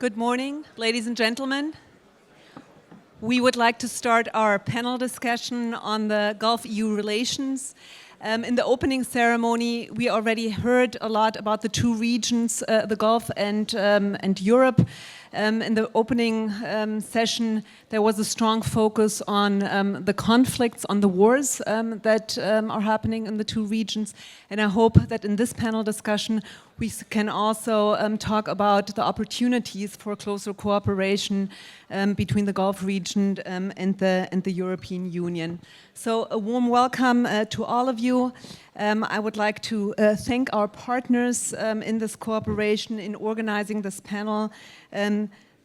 Good morning, ladies and gentlemen. We would like to start our panel discussion on the Gulf-EU relations. In the opening ceremony, we already heard a lot about the two regions, the Gulf and Europe. In the opening session, there was a strong focus on the conflicts, on the wars that are happening in the two regions. And I hope that in this panel discussion, we can also talk about the opportunities for closer cooperation between the Gulf region and the European Union. So a warm welcome to all of you. I would like to thank our partners in this cooperation in organizing this panel,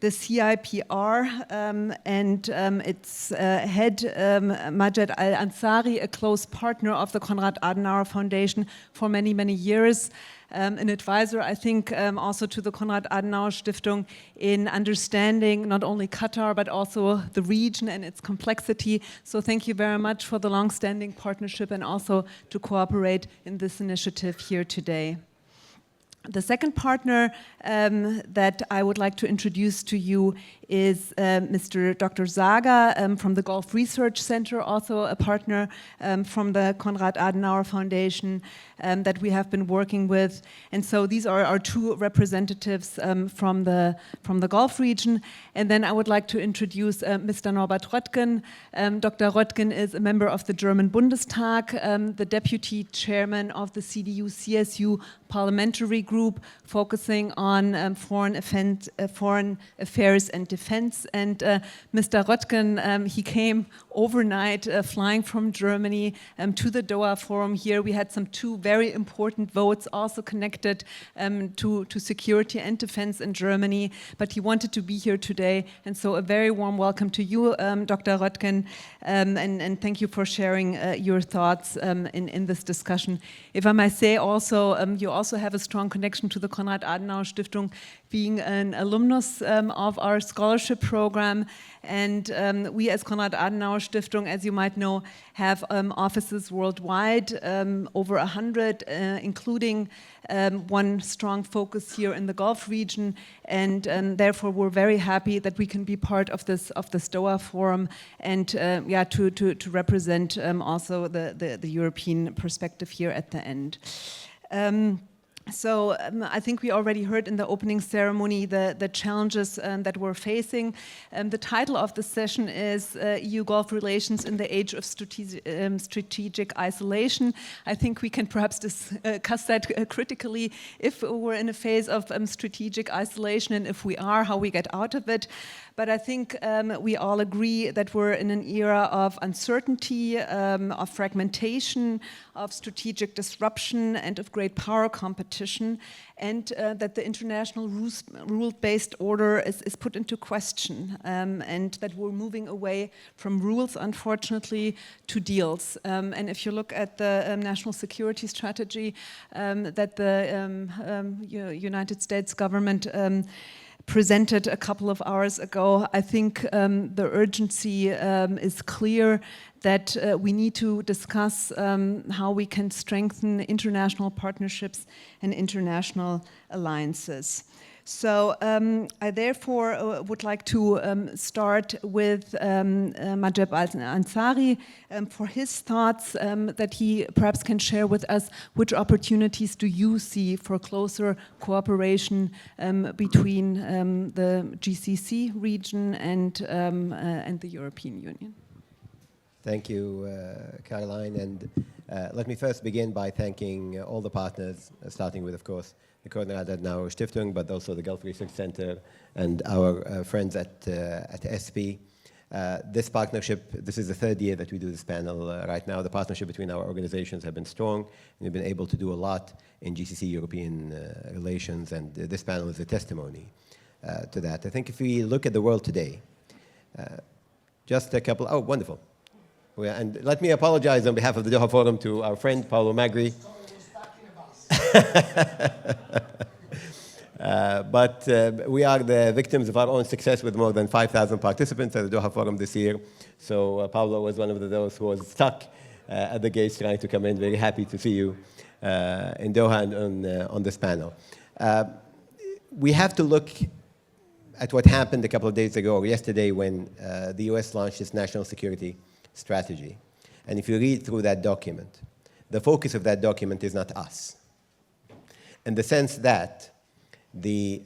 the CIPR and its head, Majed Ansari, a close partner of the Konrad-Adenauer Foundation for many, many years. An advisor, I think, also to the Konrad-Adenauer-Stiftung in understanding not only Qatar, but also the region and its complexity. So thank you very much for the long-standing partnership and also to cooperate in this initiative here today. The second partner that I would like to introduce to you is Mr. Dr. Zaga from the Gulf Research Center, also a partner from the Konrad-Adenauer Foundation that we have been working with. And so these are our two representatives from the Gulf region. And then I would like to introduce Mr. Norbert Röttgen. Dr. Röttgen is a member of the German Bundestag, the deputy chairman of the CDU-CSU Parliamentary group focusing on foreign affairs and defense. And Mr. Röttgen, he came overnight flying from Germany to the Doha Forum here. We had some two very important votes also connected to security and defense in Germany, but he wanted to be here today. And so a very warm welcome to you, Dr. Röttgen, and thank you for sharing your thoughts in this discussion. If I may say also, you also have a strong connection to the Konrad-Adenauer-Stiftung, being an alumnus of our scholarship program. And we as Konrad-Adenauer-Stiftung, as you might know, have offices worldwide, over 100, including one strong focus here in the Gulf region. And therefore, we're very happy that we can be part of this Doha Forum and to represent also the European perspective here at the end. So I think we already heard in the opening ceremony the challenges that we're facing. The title of the session is EU-Gulf Relations in the Age of Strategic Isolation. I think we can perhaps discuss that critically if we're in a phase of strategic isolation, and if we are, how we get out of it. But I think we all agree that we're in an era of uncertainty, of fragmentation, of strategic disruption, and of great power competition, and that the international rule-based order is put into question, and that we're moving away from rules, unfortunately, to deals. And if you look at the national security strategy that the United States government presented a couple of hours ago, I think the urgency is clear that we need to discuss how we can strengthen international partnerships and international alliances. So I therefore would like to start with Majed Ansari for his thoughts that he perhaps can share with us. Which opportunities do you see for closer cooperation between the GCC region and the European Union? Thank you, Caroline. And let me first begin by thanking all the partners, starting with, of course, the Konrad-Adenauer-Stiftung, but also the Gulf Research Center and our friends at ISPI. This partnership, this is the third year that we do this panel right now. The partnership between our organizations have been strong, and we've been able to do a lot in GCC-European relations, and this panel is a testimony to that. I think if we look at the world today, just a couple, oh, wonderful. And let me apologize on behalf of the Doha Forum to our friend, Paolo Magri. But we are the victims of our own success with more than 5,000 participants at the Doha Forum this year. So Paolo was one of those who was stuck at the gates trying to come in. Very happy to see you in Doha and on this panel. We have to look at what happened a couple of days ago, or yesterday, when the US launched its national security strategy. And if you read through that document, the focus of that document is not us, in the sense that the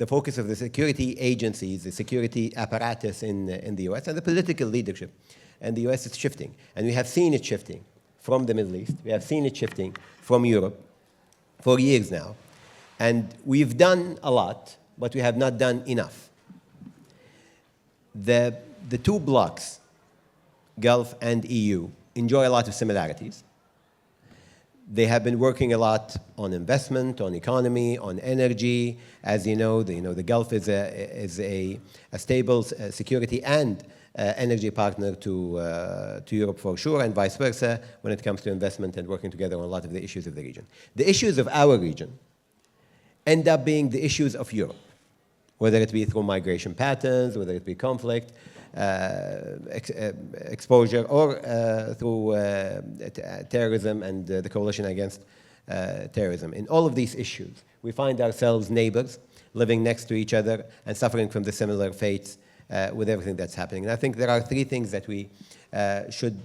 focus of the security agencies, the security apparatus in the US, and the political leadership in the US is shifting. And we have seen it shifting from the Middle East. We have seen it shifting from Europe for years now. And we've done a lot, but we have not done enough. The two blocs, Gulf and EU, enjoy a lot of similarities. They have been working a lot on investment, on economy, on energy. As you know, the Gulf is a stable security and energy partner to Europe for sure, and vice versa when it comes to investment and working together on a lot of the issues of the region. The issues of our region end up being the issues of Europe, whether it be through migration patterns, whether it be conflict, exposure, or through terrorism and the coalition against terrorism. In all of these issues, we find ourselves neighbors, living next to each other and suffering from the similar fates with everything that's happening. And I think there are three things that we should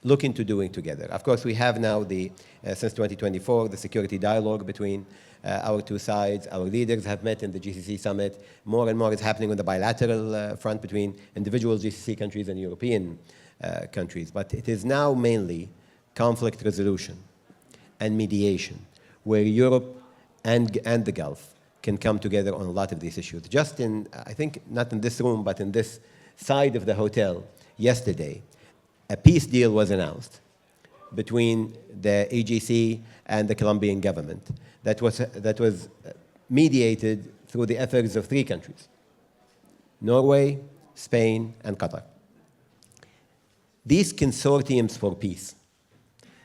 look into doing together. Of course, we have now, since 2024, the security dialogue between our two sides. Our leaders have met in the GCC summit. More and more is happening on the bilateral front between individual GCC countries and European countries. But it is now mainly conflict resolution and mediation, where Europe and the Gulf can come together on a lot of these issues. Just in, I think, not in this room, but in this side of the hotel yesterday, a peace deal was announced between the AGC and the Colombian government that was mediated through the efforts of three countries: Norway, Spain, and Qatar. These consortiums for peace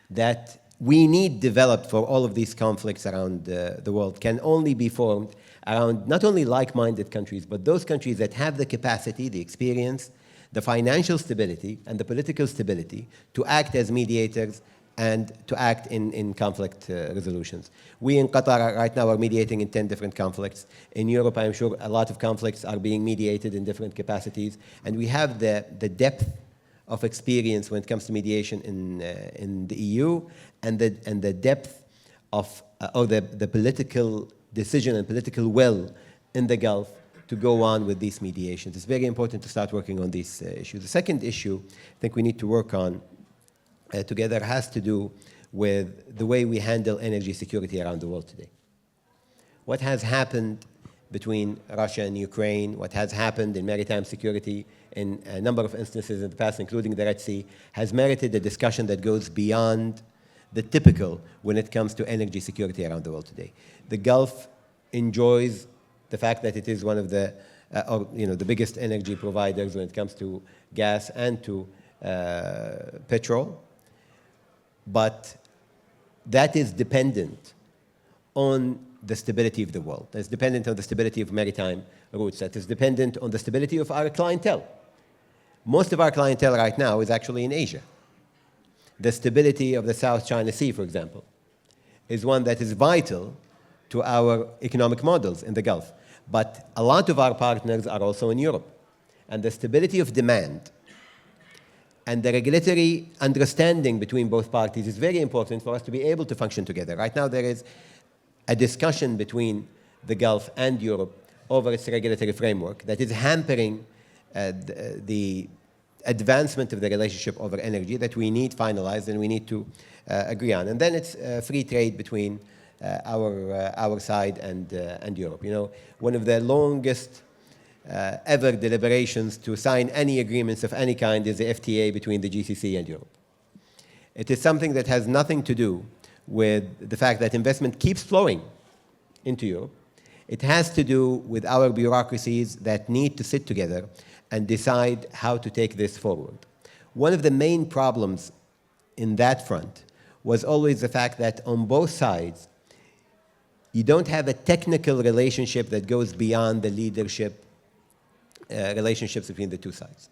that we need developed for all of these conflicts around the world can only be formed around not only like-minded countries, but those countries that have the capacity, the experience, the financial stability, and the political stability to act as mediators and to act in conflict resolutions. We in Qatar right now are mediating in 10 different conflicts. In Europe, I'm sure a lot of conflicts are being mediated in different capacities. And we have the depth of experience when it comes to mediation in the EU, and the depth of, or the political decision and political will in the Gulf to go on with these mediations. It's very important to start working on these issues. The second issue I think we need to work on together has to do with the way we handle energy security around the world today. What has happened between Russia and Ukraine, what has happened in maritime security in a number of instances in the past, including the Red Sea, has merited a discussion that goes beyond the typical when it comes to energy security around the world today. The Gulf enjoys the fact that it is one of the biggest energy providers when it comes to gas and to petrol. But that is dependent on the stability of the world. That's dependent on the stability of maritime routes. That is dependent on the stability of our clientele. Most of our clientele right now is actually in Asia. The stability of the South China Sea, for example, is one that is vital to our economic models in the Gulf. But a lot of our partners are also in Europe. And the stability of demand and the regulatory understanding between both parties is very important for us to be able to function together. Right now, there is a discussion between the Gulf and Europe over its regulatory framework that is hampering the advancement of the relationship over energy that we need finalized and we need to agree on. And then it's free trade between our side and Europe. You know, one of the longest ever deliberations to sign any agreements of any kind is the FTA between the GCC and Europe. It is something that has nothing to do with the fact that investment keeps flowing into Europe. It has to do with our bureaucracies that need to sit together and decide how to take this forward. One of the main problems in that front was always the fact that on both sides, you don't have a technical relationship that goes beyond the leadership relationships between the two sides.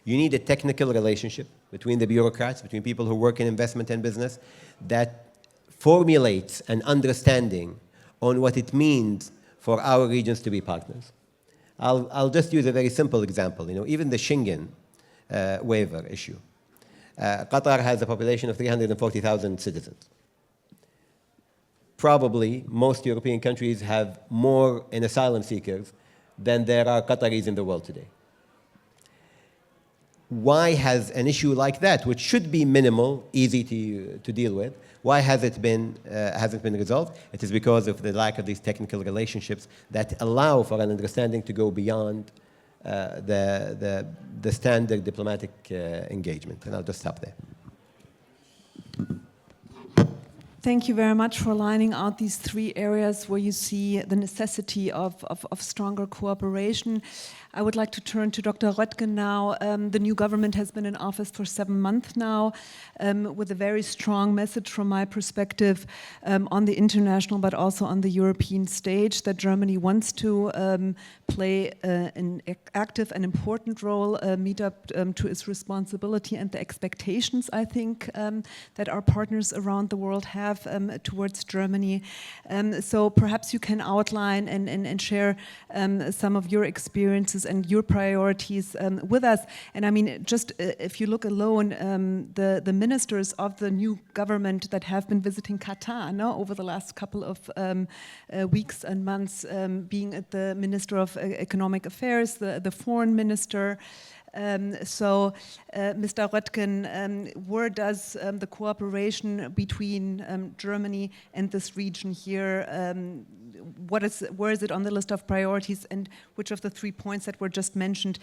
You need a technical relationship between the bureaucrats, between people who work in investment and business, that formulates an understanding on what it means for our regions to be partners. I'll just use a very simple example. Even the Schengen waiver issue. Qatar has a population of 340,000 citizens. Probably most European countries have more in asylum seekers than there are Qataris in the world today. Why has an issue like that, which should be minimal, easy to deal with, why hasn't been resolved? It is because of the lack of these technical relationships that allow for an understanding to go beyond the standard diplomatic engagement. And I'll just stop there. Thank you very much for lining out these three areas where you see the necessity of stronger cooperation. I would like to turn to Dr. Röttgen now. The new government has been in office for 7 months now, with a very strong message from my perspective on the international but also on the European stage that Germany wants to play an active and important role, meet up to its responsibility and the expectations, I think, that our partners around the world have towards Germany. So perhaps you can outline and share some of your experiences and your priorities with us. And I mean, just if you look alone, the ministers of the new government that have been visiting Qatar over the last couple of weeks and months, being at the Minister of Economic Affairs, the foreign minister. So, Mr. Röttgen, where does the cooperation between Germany and this region here, where is it on the list of priorities, and which of the 3 points that were just mentioned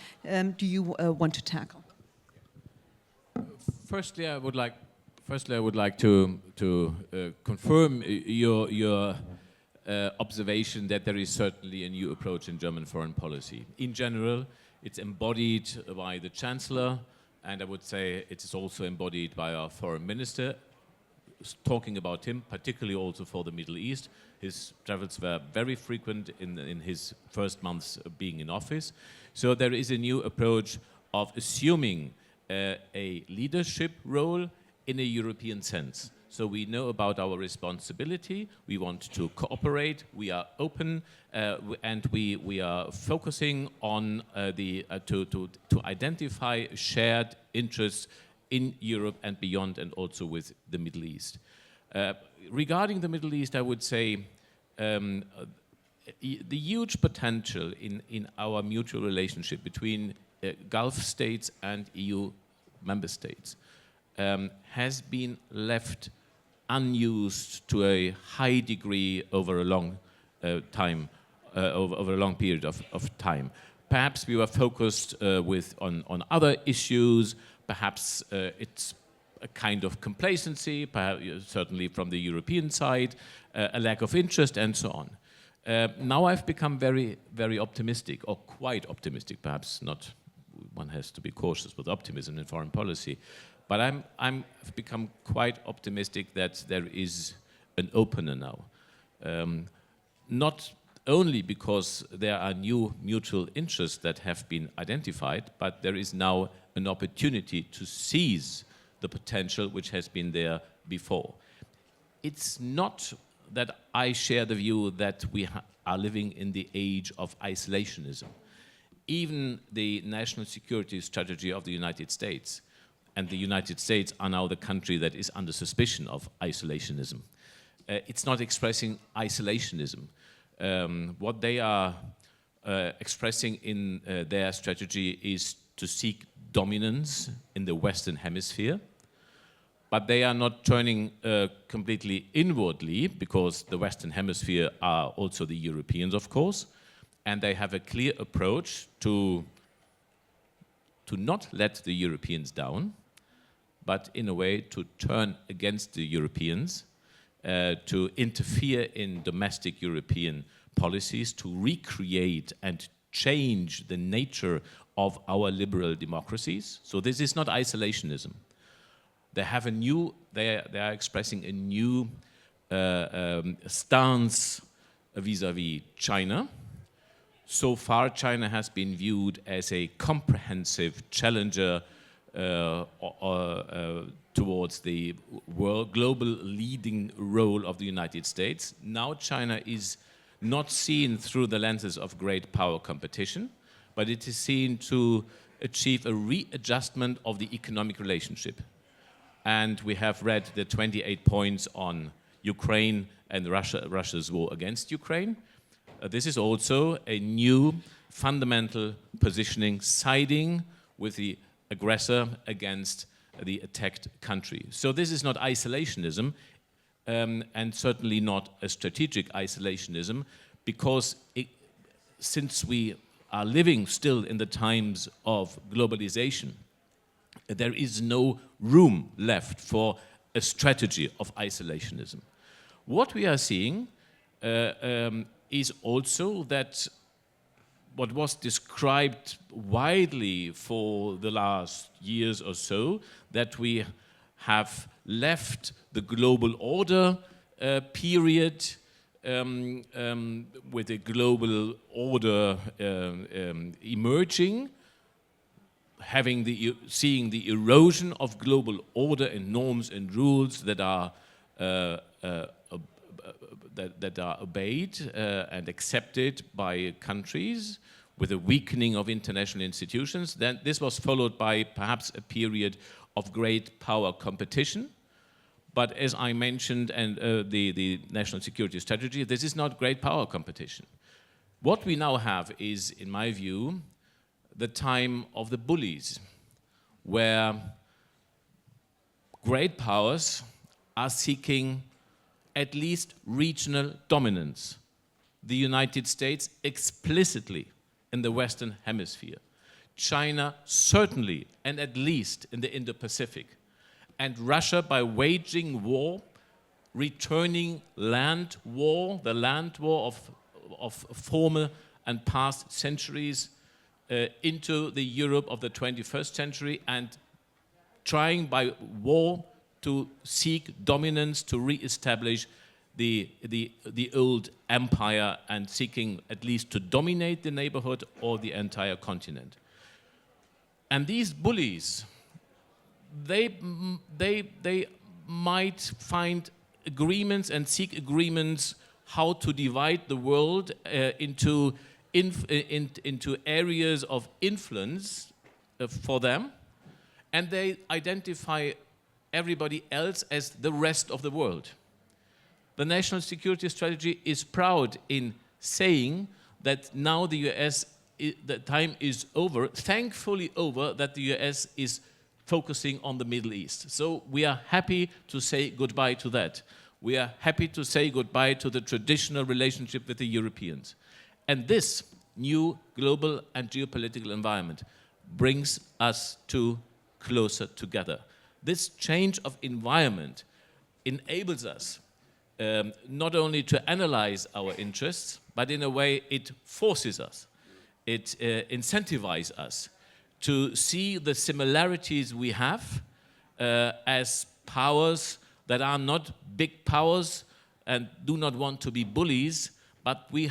do you want to tackle? Firstly, I would like to confirm your observation that there is certainly a new approach in German foreign policy. In general, it's embodied by the Chancellor, and I would say it is also embodied by our foreign minister. Talking about him, particularly also for the Middle East, his travels were very frequent in his first months of being in office. So there is a new approach of assuming a leadership role in a European sense. So we know about our responsibility, we want to cooperate, we are open, and we are focusing on to identify shared interests in Europe and beyond, and also with the Middle East. Regarding the Middle East, I would say the huge potential in our mutual relationship between Gulf states and EU member states has been left unused to a high degree over a long over a long period of time. Perhaps we were focused on other issues. Perhaps it's a kind of complacency, perhaps, certainly from the European side, a lack of interest, and so on. Now I've become very, very optimistic, or quite optimistic, perhaps not. One has to be cautious with optimism in foreign policy. But I've become quite optimistic that there is an opener now. Not only because there are new mutual interests that have been identified, but there is now an opportunity to seize the potential which has been there before. It's not that I share the view that we are living in the age of isolationism. Even the national security strategy of the United States, and the United States are now the country that is under suspicion of isolationism. It's not expressing isolationism. What they are expressing in their strategy is to seek dominance in the Western Hemisphere, but they are not turning completely inwardly, because the Western Hemisphere are also the Europeans, of course, and they have a clear approach to not let the Europeans down, but in a way to turn against the Europeans, to interfere in domestic European policies, to recreate and change the nature of our liberal democracies. So this is not isolationism. They have they are expressing a new stance vis-à-vis China. So far, China has been viewed as a comprehensive challenger towards the global leading role of the United States. Now China is not seen through the lenses of great power competition, but it is seen to achieve a readjustment of the economic relationship. And we have read the 28 points on Ukraine and Russia's war against Ukraine. This is also a new fundamental positioning, siding with the aggressor against the attacked country. So this is not isolationism, and certainly not a strategic isolationism, because since we are living still in the times of globalization, there is no room left for a strategy of isolationism. What we are seeing is also that what was described widely for the last years or so, that we have left the global order period with a global order emerging, seeing the erosion of global order and norms and rules that are obeyed and accepted by countries, with a weakening of international institutions. Then this was followed by perhaps a period of great power competition. But as I mentioned, and the national security strategy, this is not great power competition. What we now have is, in my view, the time of the bullies, where great powers are seeking at least regional dominance. The United States explicitly in the Western Hemisphere. China certainly, and at least in the Indo-Pacific. And Russia, by waging war, returning land war, the land war of former and past centuries, into the Europe of the 21st century, and trying by war to seek dominance, to re-establish the old empire, and seeking at least to dominate the neighborhood or the entire continent. And these bullies, they might find agreements and seek agreements how to divide the world into areas of influence for them, and they identify everybody else as the rest of the world. The national security strategy is proud in saying that now the US, the time is over, thankfully over, that the US is focusing on the Middle East. So we are happy to say goodbye to that. We are happy to say goodbye to the traditional relationship with the Europeans. And this new global and geopolitical environment brings us closer together. This change of environment enables us not only to analyze our interests, but in a way it forces us, it incentivizes us to see the similarities we have as powers that are not big powers and do not want to be bullies, but we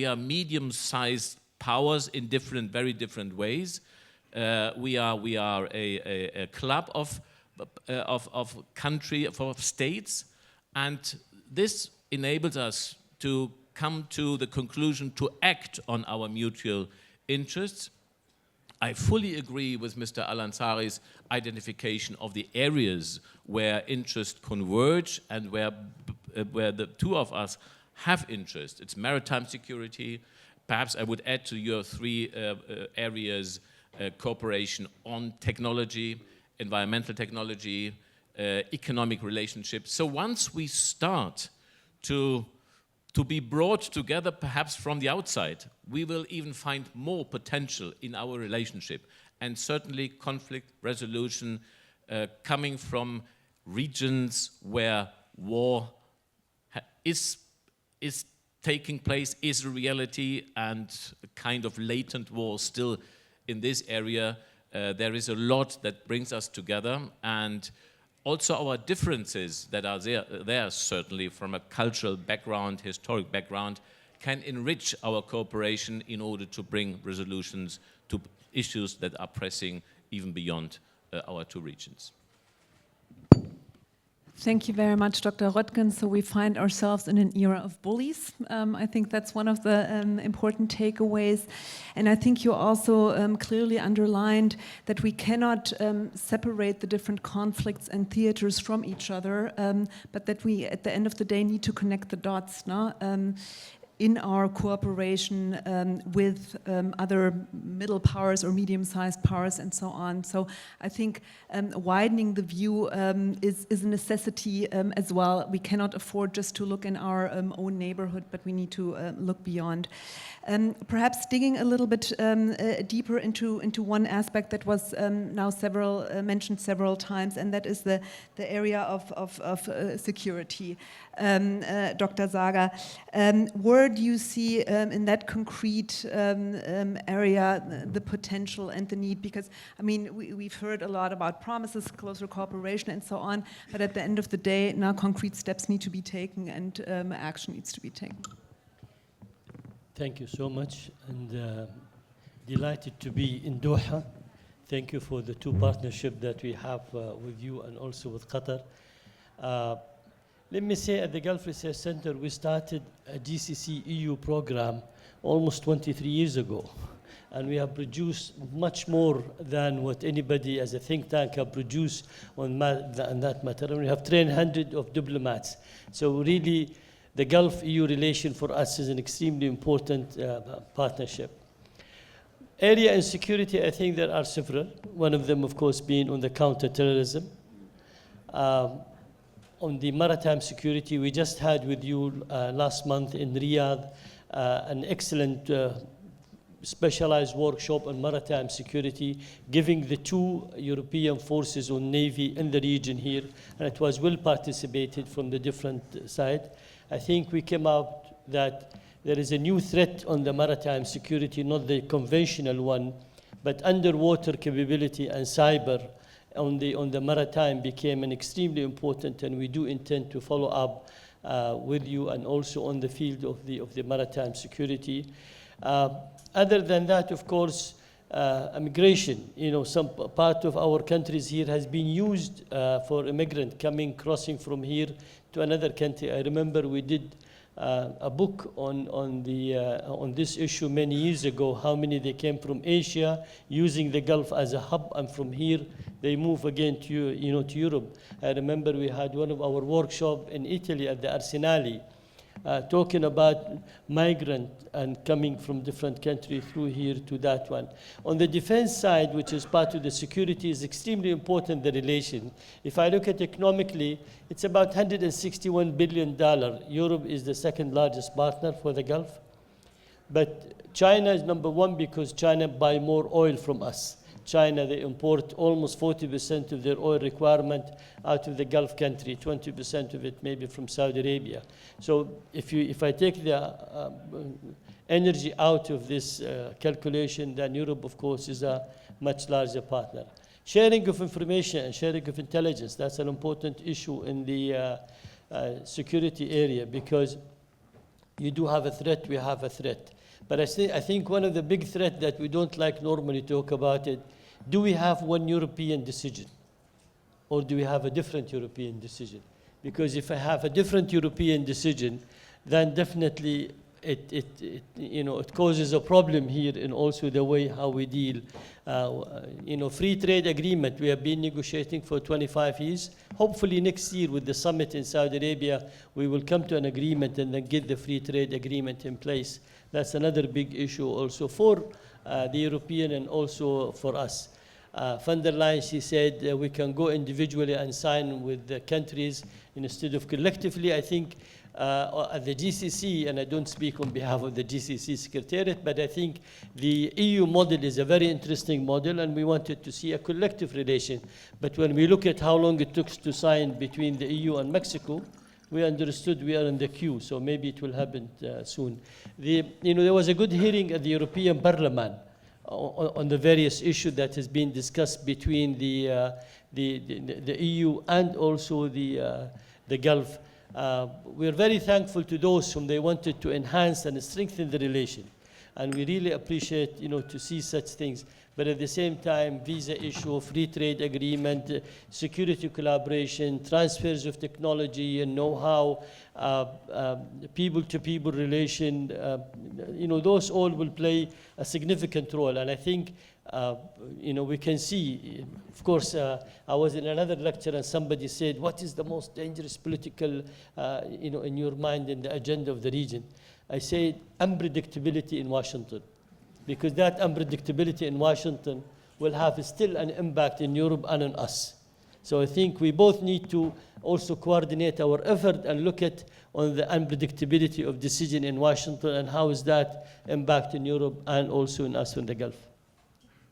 are medium-sized powers in very different ways. We are a club of states, and this enables us to come to the conclusion to act on our mutual interests. I fully agree with Mr. Ansari's identification of the areas where interests converge and where the two of us have interest. It's maritime security. Perhaps I would add to your three areas cooperation on technology, environmental technology, economic relationships. So once we start to be brought together perhaps from the outside, we will even find more potential in our relationship, and certainly conflict resolution coming from regions where war is taking place, is a reality, and a kind of latent war still in this area. There is a lot that brings us together, and also our differences that are there certainly from a cultural background, historic background, can enrich our cooperation in order to bring resolutions to issues that are pressing even beyond our two regions. Thank you very much, Dr. Röttgen. So we find ourselves in an era of bullies. I think that's one of the important takeaways. And I think you also clearly underlined that we cannot separate the different conflicts and theaters from each other, but that we, at the end of the day, need to connect the dots, no? In our cooperation with other middle powers or medium-sized powers and so on. So I think widening the view is a necessity as well. We cannot afford just to look in our own neighborhood, but we need to look beyond. Perhaps digging a little bit deeper into one aspect that was now mentioned several times, and that is the area of security. Dr. Sager, where do you see in that concrete area the potential and the need? Because, I mean, we've heard a lot about promises, closer cooperation and so on, but at the end of the day, now concrete steps need to be taken and action needs to be taken. Thank you so much, and delighted to be in Doha. Thank you for the two partnerships that we have with you and also with Qatar. Let me say, at the Gulf Research Center, we started a GCC EU program almost 23 years ago. And we have produced much more than what anybody as a think tank have produced on that matter. And we have trained hundreds of diplomats. So really, the Gulf-EU relation for us is an extremely important partnership. Area and security, I think there are several. One of them, of course, being on the counterterrorism. On the maritime security, we just had with you last month in Riyadh an excellent specialized workshop on maritime security, giving the two European forces on Navy in the region here, and it was well participated from the different sides. I think we came out that there is a new threat on the maritime security, not the conventional one, but underwater capability and cyber on the maritime became an extremely important, and we do intend to follow up with you and also on the field of the maritime security. Other than that, of course, immigration. You know, some part of our countries here has been used for immigrant crossing from here to another country. I remember we did a book on this issue many years ago, how many they came from Asia using the Gulf as a hub, and from here they move again to Europe. I remember we had one of our workshops in Italy at the Arsenali, talking about migrant and coming from different countries through here to that one. On the defense side, which is part of the security, is extremely important, the relation. If I look at economically, it's about $161 billion. Europe is the second largest partner for the Gulf. But China is number one because China buy more oil from us. China, they import almost 40% of their oil requirement out of the Gulf country, 20% of it maybe from Saudi Arabia. So if I take the energy out of this calculation, then Europe, of course, is a much larger partner. Sharing of information and sharing of intelligence, that's an important issue in the security area, because you do have a threat, we have a threat. But I think one of the big threats that we don't like normally talk about it, do we have one European decision? Or do we have a different European decision? Because if I have a different European decision, then definitely it causes a problem here in also the way how we deal. Free trade agreement, we have been negotiating for 25 years. Hopefully next year with the summit in Saudi Arabia, we will come to an agreement and then get the free trade agreement in place. That's another big issue also for the European and also for us. Von der Leyen, she said we can go individually and sign with the countries instead of collectively. I think at the GCC, and I don't speak on behalf of the GCC Secretariat, but I think the EU model is a very interesting model, and we wanted to see a collective relation. But when we look at how long it took to sign between the EU and Mexico, we understood we are in the queue, so maybe it will happen soon. There was a good hearing at the European Parliament on the various issues that has been discussed between the EU and also the Gulf. We are very thankful to those whom they wanted to enhance and strengthen the relation. and we really appreciate, to see such things. But at the same time, visa issue, free trade agreement, security collaboration, transfers of technology and know-how, people-to-people relation, those all will play a significant role. And I think, we can see, of course, I was in another lecture and somebody said, what is the most dangerous political, in your mind in the agenda of the region? I said, unpredictability in Washington. Because that unpredictability in Washington will have still an impact in Europe and on us. So I think we both need to also coordinate our effort and look at on the unpredictability of decision in Washington and how is that impacting Europe and also in us in the Gulf.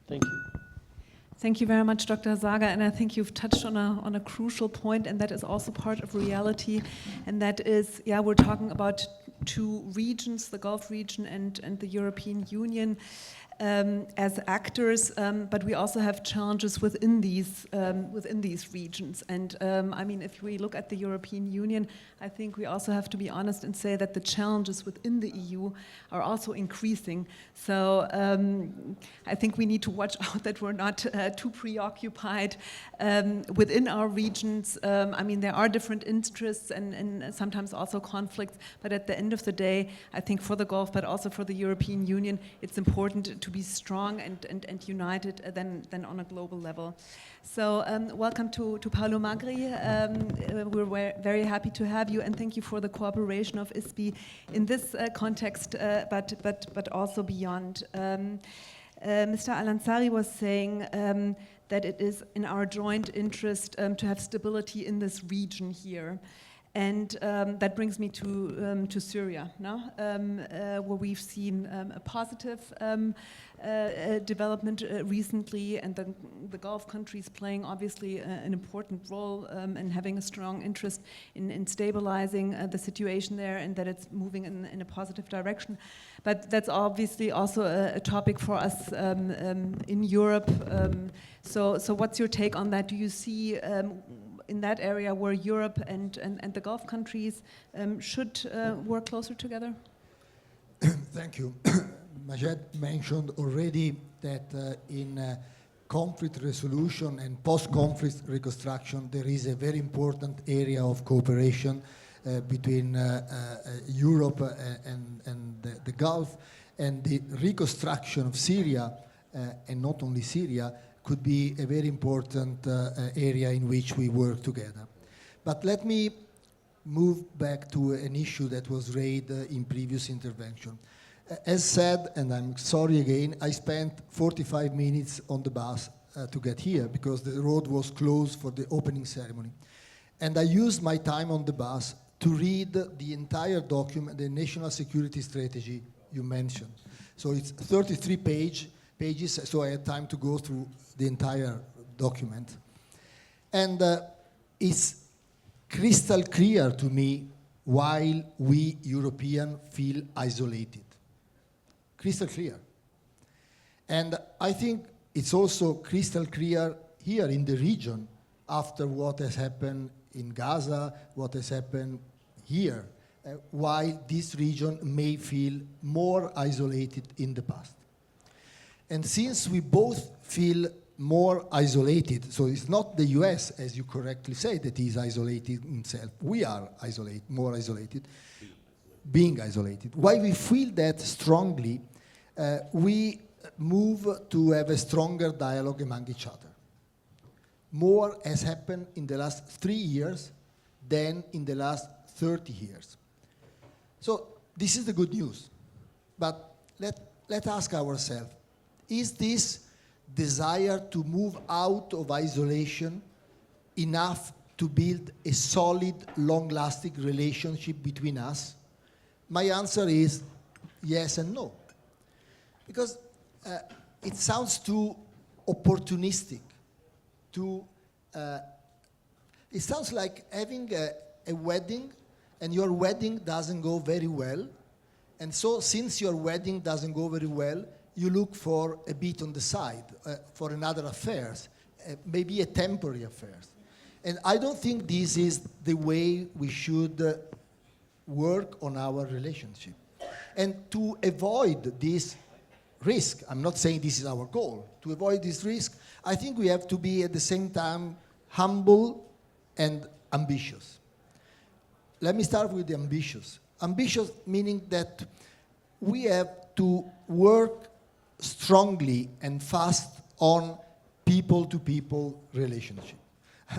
Thank you. Thank you very much, Dr. Zaga, and I think you've touched on a crucial point, and that is also part of reality, and that is, we're talking about two regions, the Gulf region and the European Union, as actors, but we also have challenges within these regions. And I mean, if we look at the European Union, I think we also have to be honest and say that the challenges within the EU are also increasing. So I think we need to watch out that we're not too preoccupied within our regions. I mean, there are different interests and sometimes also conflicts, but at the end of the day, I think for the Gulf, but also for the European Union, it's important to be strong and united than on a global level. So welcome to Paolo Magri. We're very happy to have you, and thank you for the cooperation of ISPI in this context, but also beyond. Mr. Ansari was saying that it is in our joint interest to have stability in this region here. And that brings me to Syria, no? Where we've seen a positive development recently, and the Gulf countries playing obviously an important role and having a strong interest in stabilizing the situation there, and that it's moving in a positive direction. But that's obviously also a topic for us in Europe. So what's your take on that? Do you see in that area where Europe and the Gulf countries should work closer together? Thank you. Majed mentioned already that in conflict resolution and post-conflict reconstruction, there is a very important area of cooperation between Europe and the Gulf, and the reconstruction of Syria, and not only Syria, could be a very important area in which we work together. But let me move back to an issue that was raised in previous intervention. As said, and I'm sorry again, I spent 45 minutes on the bus to get here because the road was closed for the opening ceremony. And I used my time on the bus to read the entire document, the National Security Strategy you mentioned. So it's 33 pages, so I had time to go through the entire document. And it's crystal clear to me why we Europeans feel isolated. Crystal clear. And I think it's also crystal clear here in the region after what has happened in Gaza, what has happened here, why this region may feel more isolated in the past. And since we both feel more isolated, so it's not the US, as you correctly say, that is isolated himself. We are isolated, more isolated, being isolated. Why we feel that strongly, we move to have a stronger dialogue among each other. More has happened in the last 3 years than in the last 30 years. So this is the good news. But let's ask ourselves, is this desire to move out of isolation enough to build a solid, long-lasting relationship between us? My answer is yes and no. Because it sounds too opportunistic. It sounds like having a wedding and your wedding doesn't go very well. And so since your wedding doesn't go very well, you look for a bit on the side, for another affairs, maybe a temporary affairs. And I don't think this is the way we should work on our relationship. And to avoid this risk, I'm not saying this is our goal, to avoid this risk, I think we have to be at the same time humble and ambitious. Let me start with the ambitious. Ambitious meaning that we have to work strongly and fast on people-to-people relationship.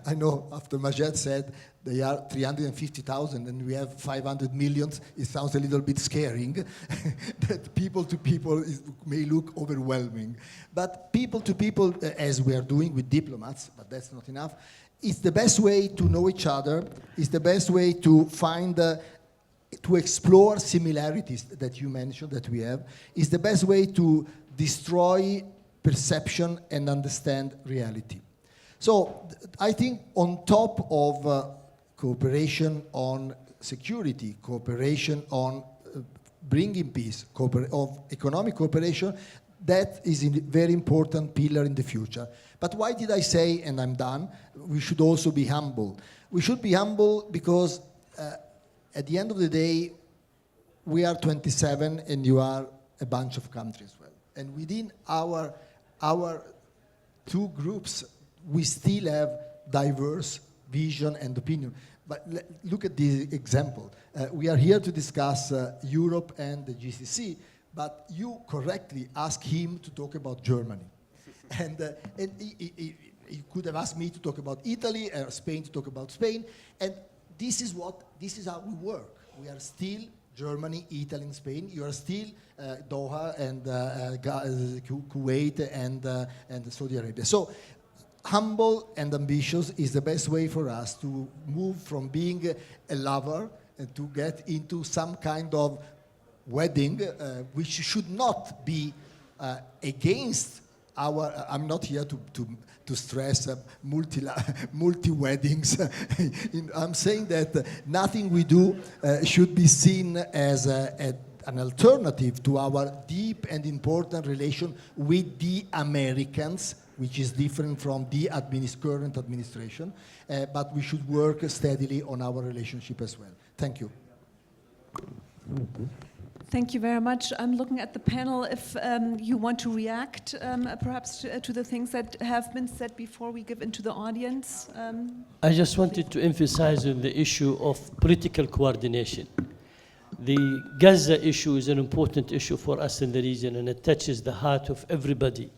I know after Majed said they are 350,000 and we have 500 million, it sounds a little bit scaring, that people-to-people may look overwhelming. But people-to-people, as we are doing with diplomats, but that's not enough, is the best way to know each other, is the best way to find, to explore similarities that you mentioned that we have, is the best way to destroy perception and understand reality. So I think on top of cooperation on security, cooperation on bringing peace, of economic cooperation, that is a very important pillar in the future. But why did I say, and I'm done, we should also be humble? We should be humble because at the end of the day, we are 27 and you are a bunch of countries. Well, and within our two groups, we still have diverse vision and opinion. But look at the example. We are here to discuss Europe and the GCC, but you correctly asked him to talk about Germany. And he could have asked me to talk about Italy, Spain to talk about Spain. And this is how we work. We are still Germany, Italy, and Spain. You are still Doha and Kuwait and Saudi Arabia. So humble and ambitious is the best way for us to move from being a lover and to get into some kind of wedding, which should not be against our. I'm not here to stress multi-weddings. I'm saying that nothing we do should be seen as an alternative to our deep and important relation with the Americans, which is different from the current administration, but we should work steadily on our relationship as well. Thank you. Thank you very much. I'm looking at the panel. If you want to react, perhaps to the things that have been said before we give into the audience. I just wanted to emphasize on the issue of political coordination. The Gaza issue is an important issue for us in the region, and it touches the heart of everybody.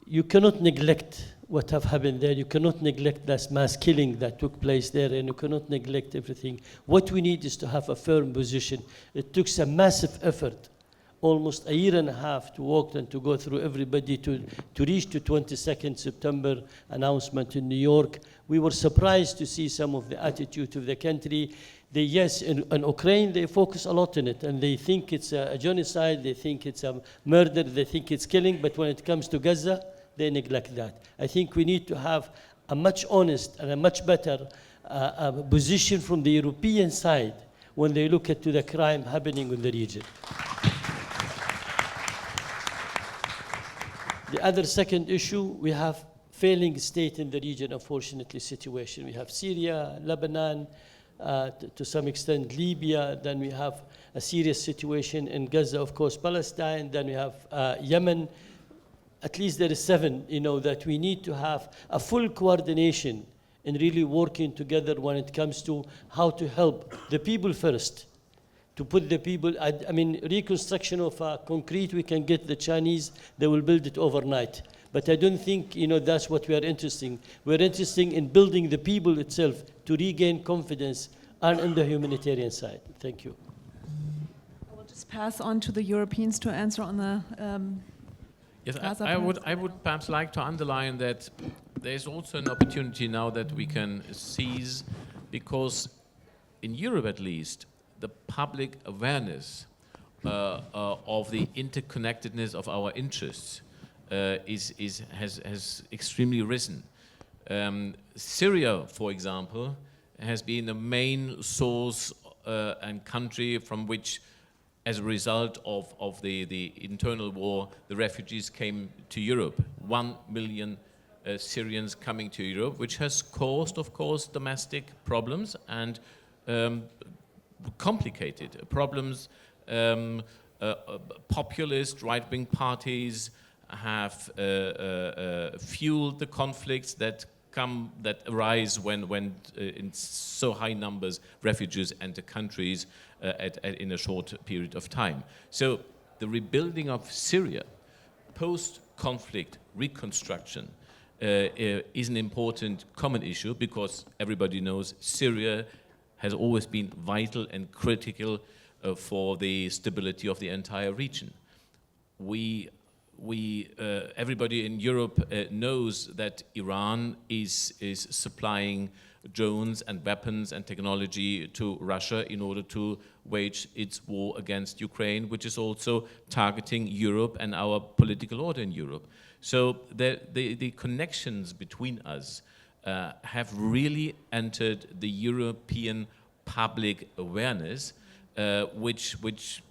You cannot neglect what have happened there. You cannot neglect this mass killing that took place there, and you cannot neglect everything. What we need is to have a firm position. It took a massive effort, almost a year and a half, to walk and to go through everybody to reach to 22nd September announcement in New York. We were surprised to see some of the attitude of the country. Yes, in Ukraine, they focus a lot on it, and they think it's a genocide, they think it's a murder, they think it's killing, but when it comes to Gaza, they neglect that. I think we need to have a much honest and a much better position from the European side when they look at the crime happening in the region. The other second issue, we have failing state in the region, unfortunately, situation. We have Syria, Lebanon, to some extent Libya, then we have a serious situation in Gaza, of course, Palestine, then we have Yemen. At least there is 7, that we need to have a full coordination in really working together when it comes to how to help the people first, to put the people, I mean, reconstruction of concrete, we can get the Chinese, they will build it overnight. But I don't think, that's what we are interested in. We're interested in building the people itself to regain confidence and on the humanitarian side. Thank you. I will just pass on to the Europeans to answer on the Yes, Gaza I part. would perhaps like to underline that there is also an opportunity now that we can seize, because in Europe at least, the public awareness of the interconnectedness of our interests has extremely risen. Syria, for example, has been the main source and country from which, as a result of the internal war, the refugees came to Europe. 1 million Syrians coming to Europe, which has caused, of course, domestic problems and complicated problems populist right-wing parties have fueled the conflicts that arise when in so high numbers refugees enter countries in a short period of time. So the rebuilding of Syria, post-conflict reconstruction, is an important common issue, because everybody knows Syria has always been vital and critical for the stability of the entire region. Everybody in Europe knows that Iran is supplying drones and weapons and technology to Russia in order to wage its war against Ukraine, which is also targeting Europe and our political order in Europe. So the connections between us have really entered the European public awareness, which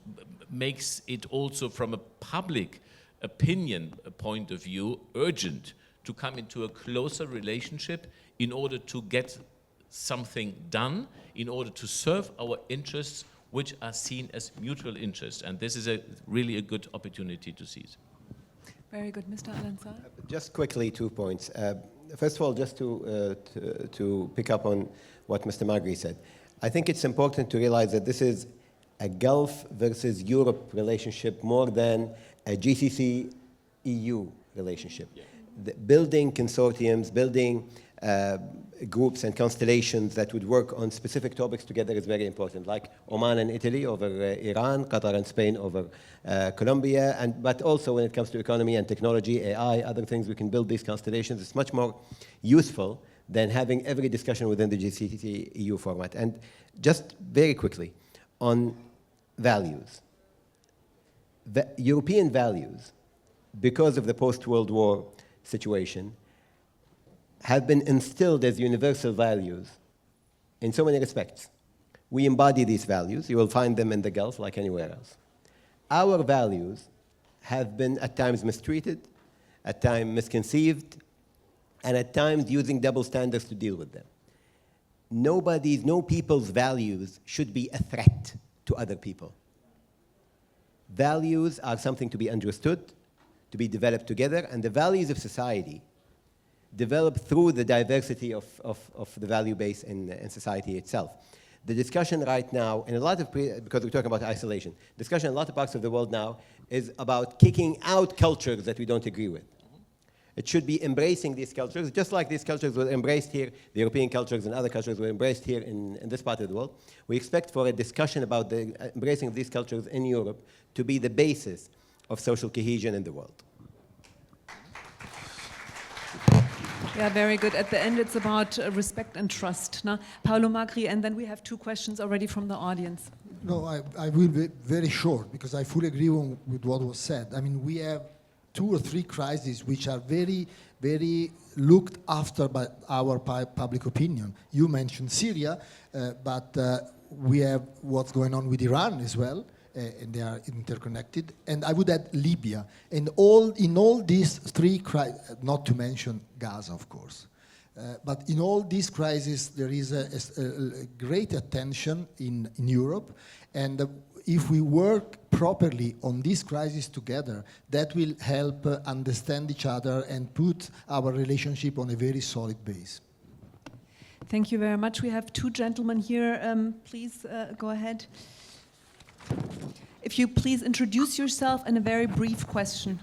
makes it also, from a public opinion point of view, urgent to come into a closer relationship in order to get something done, in order to serve our interests, which are seen as mutual interests. And this is really a good opportunity to seize. Very good. Mr. Ansari? Just quickly, 2 points. First of all, just to pick up on what Mr. Magri said, I think it's important to realize that this is a Gulf versus Europe relationship more than a GCC-EU relationship. Yeah. Building consortiums, building groups and constellations that would work on specific topics together is very important, like Oman and Italy over Iran, Qatar and Spain over Colombia, but also when it comes to economy and technology, AI, other things, we can build these constellations. It's much more useful than having every discussion within the GCC-EU format. And just very quickly, on values. The European values, because of the post-World War situation, have been instilled as universal values in so many respects. We embody these values. You will find them in the Gulf like anywhere else. Our values have been at times mistreated, at times misconceived, and at times using double standards to deal with them. No people's values should be a threat to other people. Values are something to be understood, to be developed together, and the values of society develop through the diversity of the value base in society itself. The discussion right now, in a lot of, because we're talking about isolation, discussion in a lot of parts of the world now is about kicking out cultures that we don't agree with. It should be embracing these cultures, just like these cultures were embraced here, the European cultures and other cultures were embraced here in this part of the world. We expect for a discussion about the embracing of these cultures in Europe to be the basis of social cohesion in the world. Yeah, very good. At the end, it's about respect and trust. No? Paolo, Magri, and then we have 2 questions already from the audience. No, I will be very short, because I fully agree with what was said. I mean, we have 2 or 3 crises which are very, very looked after by our public opinion. You mentioned Syria, but we have what's going on with Iran as well, and they are interconnected. And I would add Libya. And in all these 3 crises, not to mention Gaza, of course, but in all these crises, there is a great attention in Europe. And if we work properly on this crisis together, that will help understand each other and put our relationship on a very solid base. Thank you very much. We have 2 gentlemen here. Please go ahead. If you please introduce yourself and a very brief question,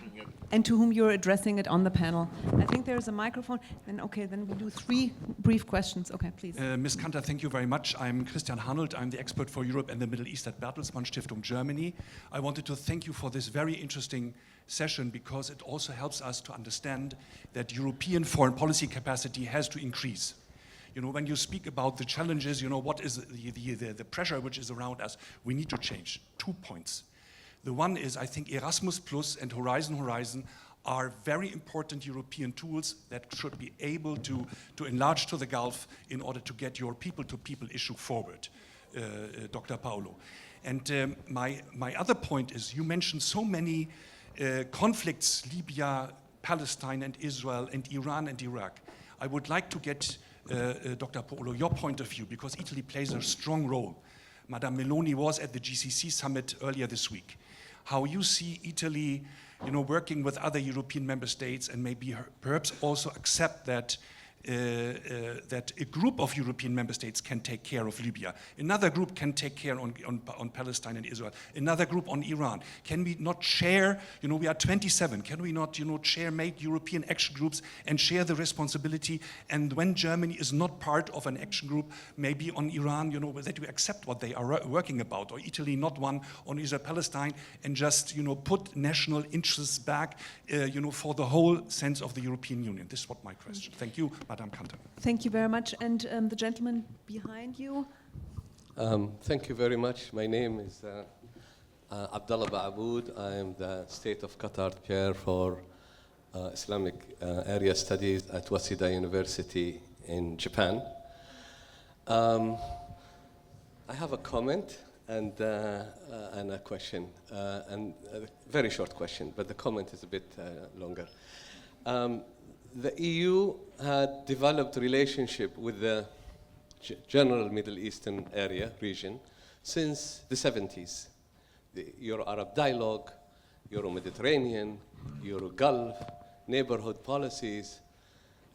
and to whom you're addressing it on the panel. I think there's a microphone. And okay, then we do 3 brief questions. Okay, please. Ms. Kanter, thank you very much. I'm Christian Hanold. I'm the expert for Europe and the Middle East at Bertelsmann Stiftung, Germany. I wanted to thank you for this very interesting session, because it also helps us to understand that European foreign policy capacity has to increase. You know, when you speak about the challenges, you know, what is the pressure which is around us, we need to change 2 points. The one is, I think Erasmus Plus and Horizon are very important European tools that should be able to enlarge to the Gulf in order to get your people-to-people issue forward, Dr. Paolo. And my other point is, you mentioned so many conflicts, Libya, Palestine and Israel, and Iran and Iraq. I would like to get, Dr. Paolo, your point of view, because Italy plays a strong role. Madame Meloni was at the GCC summit earlier this week. How you see Italy, working with other European member states and maybe perhaps also accept that that a group of European member states can take care of Libya. Another group can take care on Palestine and Israel. Another group on Iran. Can we not share, we are 27, can we not, share, make European action groups and share the responsibility? And when Germany is not part of an action group, maybe on Iran, that we accept what they are working about, or Italy not one on Israel-Palestine, and just, put national interests back, for the whole sense of the European Union. This is what my question. Thank you, Madam Kanter. Thank you very much. And the gentleman behind you. Thank you very much. My name is Abdullah Ba'aboud. I am the State of Qatar Chair for Islamic Area Studies at Waseda University in Japan. I have a comment and a question, and a very short question, but the comment is a bit longer. The EU had developed relationship with the general Middle Eastern area region since the 70s. The Euro-Arab dialogue, Euro-Mediterranean, Euro-Gulf, neighborhood policies,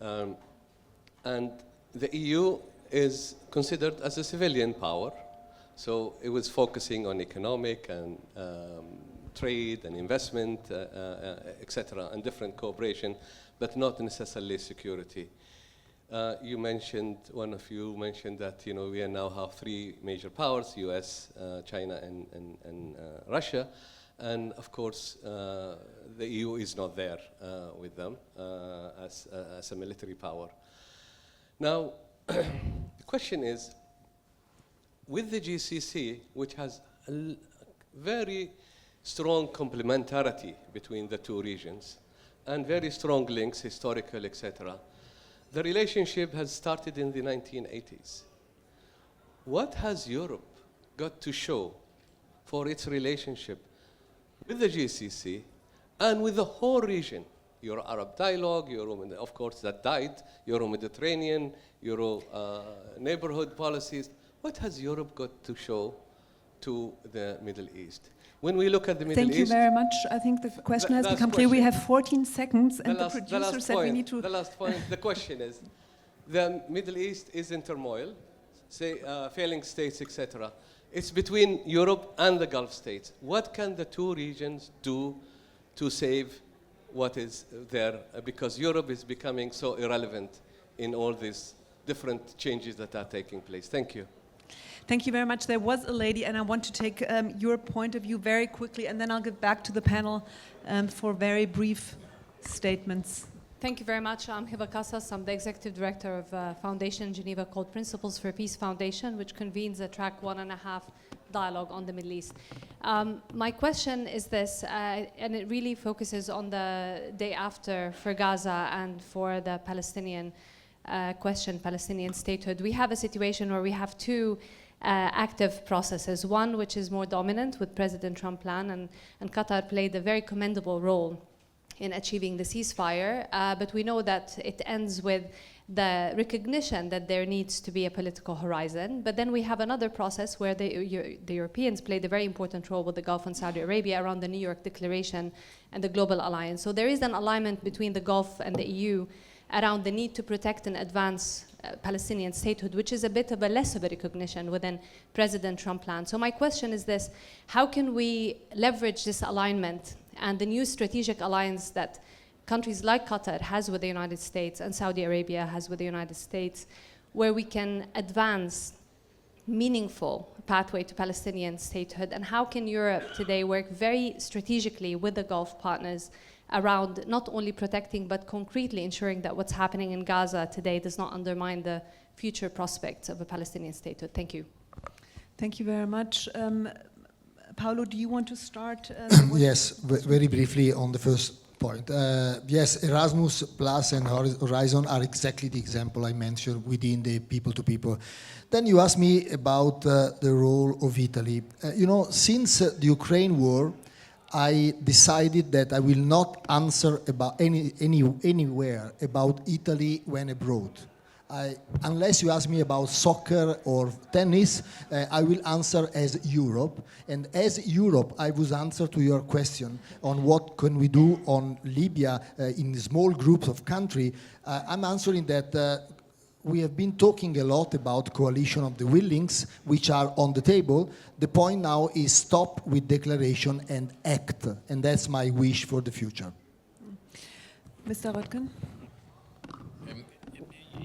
and the EU is considered as a civilian power, so it was focusing on economic and trade and investment, etc., and different cooperation, but not necessarily security. You mentioned, one of you mentioned that we now have three major powers: US, China, and Russia, and of course the EU is not there with them as a military power. Now, the question is, with the GCC, which has a very strong complementarity between the two regions, and very strong links, historical, etc. The relationship has started in the 1980s. What has Europe got to show for its relationship with the GCC and with the whole region? Euro-Arab dialogue, of course, that died, Euro-Mediterranean, Euro-neighborhood policies. What has Europe got to show to the Middle East? When we look at the Middle East... Thank you very much. I think the question has become clear. We have 14 seconds, and the producer said we need to... The last point, the question is, the Middle East is in turmoil, say, failing states, etc. It's between Europe and the Gulf states. What can the two regions do to save what is there? Because Europe is becoming so irrelevant in all these different changes that are taking place. Thank you. Thank you very much. There was a lady, and I want to take your point of view very quickly, and then I'll get back to the panel for very brief statements. Thank you very much. I'm Hiba Casas. I'm the Executive Director of a foundation in Geneva called Principles for Peace Foundation, which convenes a track 1.5 dialogue on the Middle East. My question is this, and it really focuses on the day after for Gaza and for the Palestinian question, Palestinian statehood. We have a situation where we have two active processes. One which is more dominant with President Trump plan, and Qatar played a very commendable role in achieving the ceasefire, but we know that it ends with the recognition that there needs to be a political horizon. But then we have another process where the Europeans played a very important role with the Gulf and Saudi Arabia around the New York Declaration and the Global Alliance. So there is an alignment between the Gulf and the EU around the need to protect and advance Palestinian statehood, which is a bit of a less of a recognition within President Trump plan. So my question is this: how can we leverage this alignment and the new strategic alliance that countries like Qatar has with the United States and Saudi Arabia has with the United States, where we can advance meaningful pathway to Palestinian statehood? And how can Europe today work very strategically with the Gulf partners around not only protecting but concretely ensuring that what's happening in Gaza today does not undermine the future prospects of a Palestinian statehood? Thank you. Thank you very much. Paolo, do you want to start? Yes, very briefly on the first point. Yes, Erasmus Plus and Horizon are exactly the example I mentioned within the people-to-people. Then you asked me about the role of Italy. Since the Ukraine war, I decided that I will not answer about anywhere about Italy when abroad. Unless you ask me about soccer or tennis, I will answer as Europe. And as Europe, I will answer to your question on what can we do on Libya in small groups of countries. I'm answering that we have been talking a lot about coalition of the willings, which are on the table. The point now is stop with declaration and act. And that's my wish for the future. Mr. Röttgen?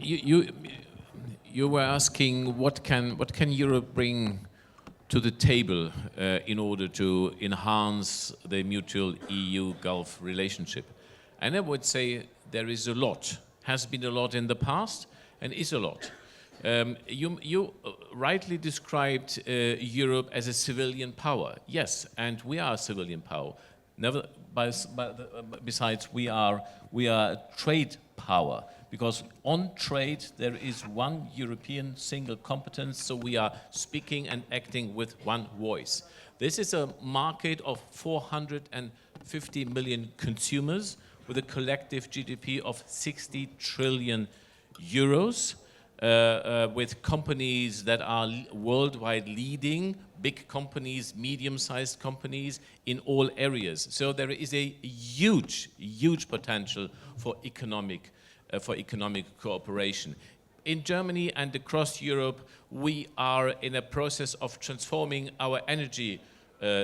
You were asking what can Europe bring to the table in order to enhance the mutual EU-Gulf relationship, and I would say there is a lot, has been a lot in the past, and is a lot. You rightly described Europe as a civilian power. Yes, and we are a civilian power. Besides, we are a trade power. Because on trade, there is one European single competence, so we are speaking and acting with one voice. This is a market of 450 million consumers with a collective GDP of 60 trillion euros, with companies that are worldwide leading, big companies, medium-sized companies in all areas. So there is a huge, huge potential for economic cooperation. In Germany and across Europe, we are in a process of transforming our energy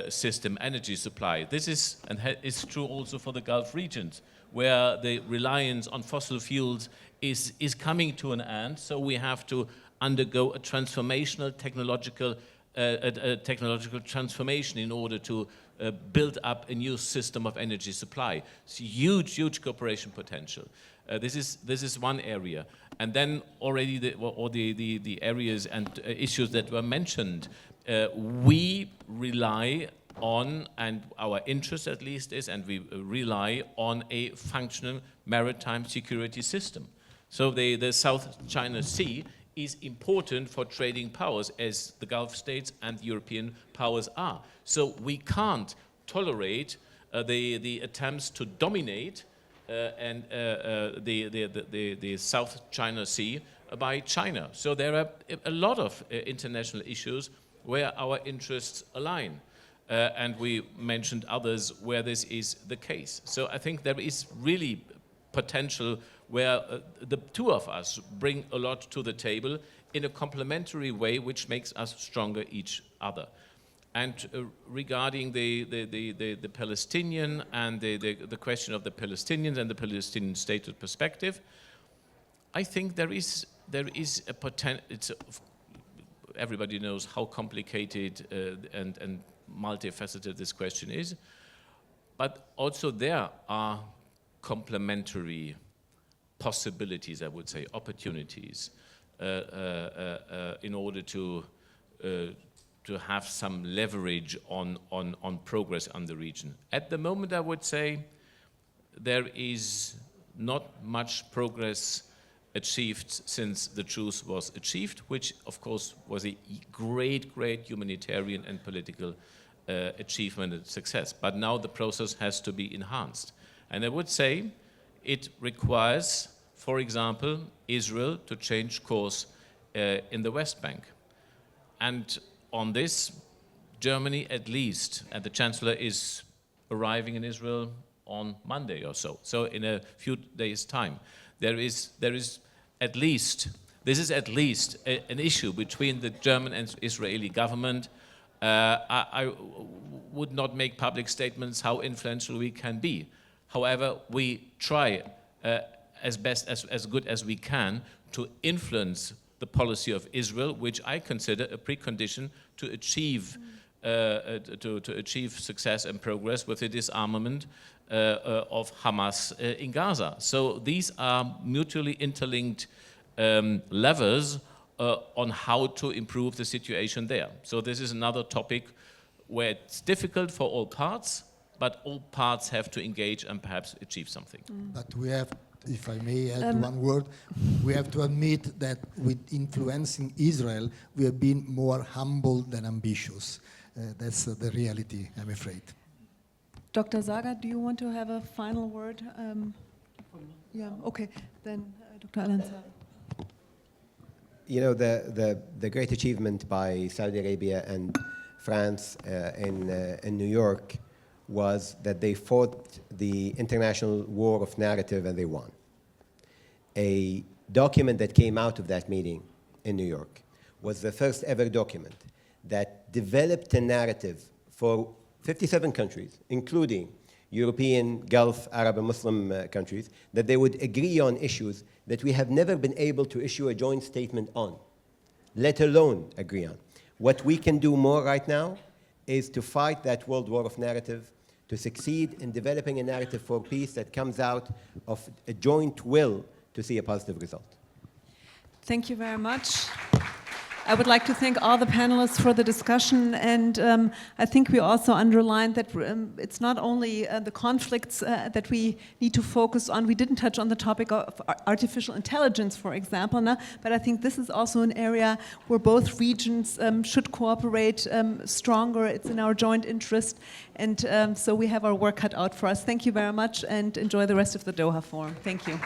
system, energy supply. This is true also for the Gulf regions, where the reliance on fossil fuels is coming to an end. So we have to undergo a transformational technological transformation in order to build up a new system of energy supply. It's huge, huge cooperation potential. This is one area, and then already the areas and issues that were mentioned. We rely on, and our interest at least is, and we rely on a functional maritime security system. So the South China Sea is important for trading powers, as the Gulf states and European powers are. So we can't tolerate the attempts to dominate the South China Sea by China. So there are a lot of international issues where our interests align. And we mentioned others where this is the case. So I think there is really potential where the two of us bring a lot to the table in a complementary way, which makes us stronger each other. And regarding the Palestinian and the question of the Palestinians and the Palestinian state perspective, I think there is a potential. Everybody knows how complicated and multifaceted this question is, but also there are complementary possibilities, I would say, opportunities in order to have some leverage on progress on the region. At the moment, I would say there is not much progress achieved since the truce was achieved, which of course was a great, great humanitarian and political achievement and success. But now the process has to be enhanced. And I would say it requires, for example, Israel to change course in the West Bank. And on this, Germany at least, and the Chancellor is arriving in Israel on Monday or so. So in a few days' time, there is at least, this is at least an issue between the German and Israeli government. I would not make public statements how influential we can be. However, we try as good as we can to influence the policy of Israel, which I consider a precondition to achieve success and progress with the disarmament of Hamas in Gaza. So these are mutually interlinked levers on how to improve the situation there. So this is another topic where it's difficult for all parts, but all parts have to engage and perhaps achieve something. But we have, if I may add one word, we have to admit that with influencing Israel, we have been more humble than ambitious. That's the reality, I'm afraid. Dr. Sager, do you want to have a final word? Yeah, okay. Then Dr. Ansari. you know, the great achievement by Saudi Arabia and France in New York was that they fought the international war of narrative and they won. A document that came out of that meeting in New York was the first ever document that developed a narrative for 57 countries, including European, Gulf, Arab, and Muslim countries, that they would agree on issues that we have never been able to issue a joint statement on, let alone agree on. What we can do more right now is to fight that world war of narrative, to succeed in developing a narrative for peace that comes out of a joint will to see a positive result. Thank you very much. I would like to thank all the panelists for the discussion, and I think we also underlined that it's not only the conflicts that we need to focus on. We didn't touch on the topic of artificial intelligence, for example, but I think this is also an area where both regions should cooperate stronger. It's in our joint interest, and so we have our work cut out for us. Thank you very much, and enjoy the rest of the Doha Forum. Thank you.